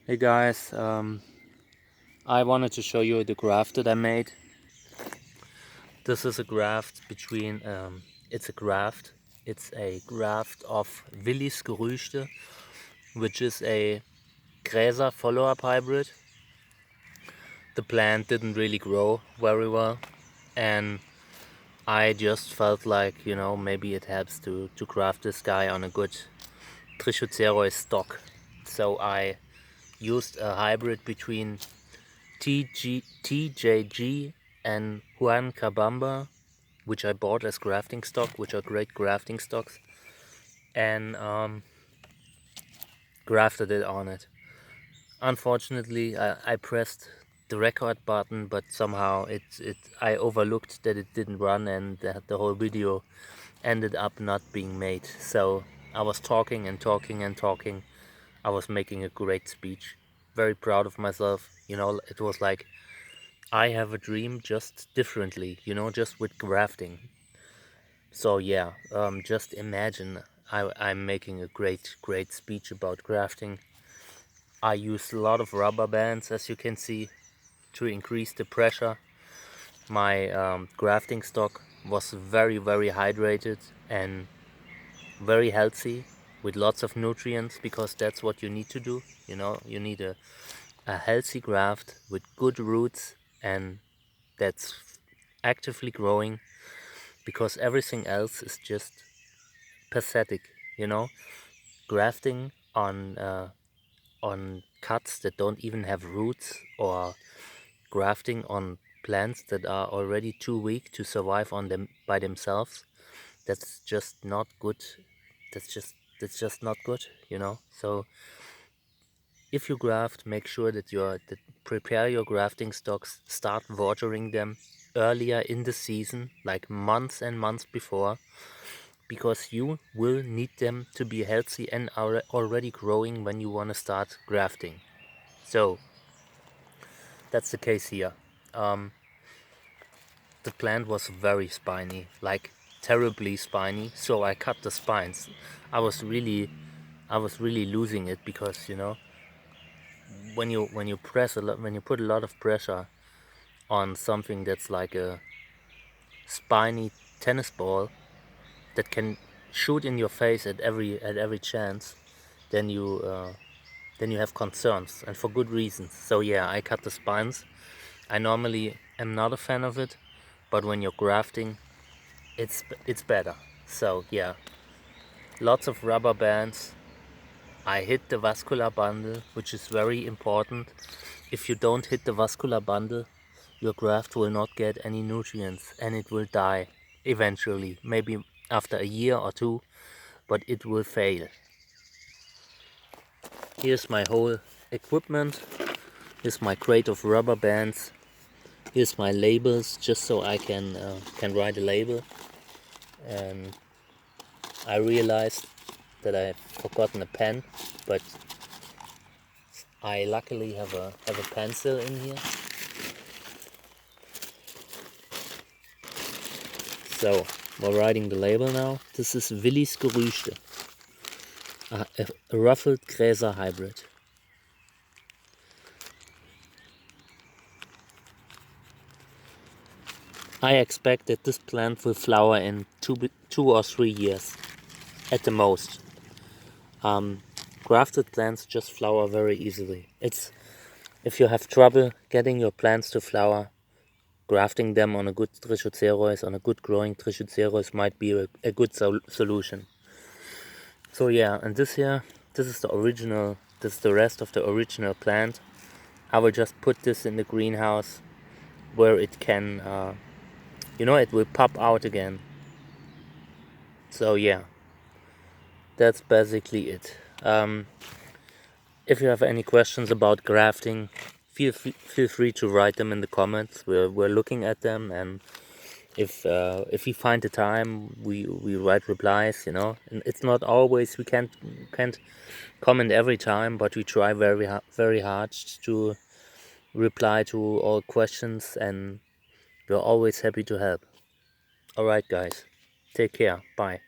Hey guys, I wanted to show you the graft that I made. This is a graft between, it's a graft. It's a graft of Willis Gerüschte, which is a Gräser follow-up hybrid. The plant didn't really grow very well, and I just felt like, maybe it helps to graft this guy on a good Trichocereus stock. So I used a hybrid between TJG and Juan Cabamba, which I bought as grafting stock, which are great grafting stocks, and grafted it on it. Unfortunately, I pressed the record button, but somehow I overlooked that it didn't run, and the whole video ended up not being made. So I was talking and talking and talking. I was making a great speech. Very proud of myself. It was like I have a dream, just differently, just with grafting. So yeah, just imagine I'm making a great speech about grafting. I used a lot of rubber bands, as you can see, to increase the pressure. My grafting stock was very hydrated and very healthy, with lots of nutrients, because that's what you need to do. You need a healthy graft with good roots and that's actively growing, because everything else is just pathetic. Grafting on cuts that don't even have roots, or grafting on plants that are already too weak to survive on them by themselves, that's just not good. That's just not good. So if you graft, make sure that prepare your grafting stocks, start watering them earlier in the season, like months and months before, because you will need them to be healthy and are already growing when you want to start grafting. So that's the case here. The plant was very spiny, like terribly spiny, so I cut the spines. I was really losing it, because when you press a lot, when you put a lot of pressure on something that's like a spiny tennis ball that can shoot in your face at every chance, then you have concerns, and for good reasons. So yeah, I cut the spines. I normally am not a fan of it, but when you're grafting, it's better. So yeah, lots of rubber bands. I hit the vascular bundle, which is very important. If you don't hit the vascular bundle, your graft will not get any nutrients and it will die eventually, maybe after a year or two, but it will fail. Here's my whole equipment. Here's my crate of rubber bands. Here's my labels, just so I can write a label. And I realized that I've forgotten a pen, but I luckily have a pencil in here. So we're writing the label now. This is Willis Gerüschte, a ruffled Gräser hybrid. I expect that this plant will flower in 2 or 3 years at the most. Grafted plants just flower very easily. If you have trouble getting your plants to flower, grafting them on a good Trichocereus, on a good growing Trichocereus, might be a good solution. So yeah, and this is the original, this is the rest of the original plant. I will just put this in the greenhouse where it can, it will pop out again. So yeah, that's basically it. If you have any questions about grafting, feel free to write them in the comments. We're looking at them, and if we find the time, we write replies. And it's not always, we can't comment every time, but we try very hard to reply to all questions, and we're always happy to help. Alright guys, take care, bye.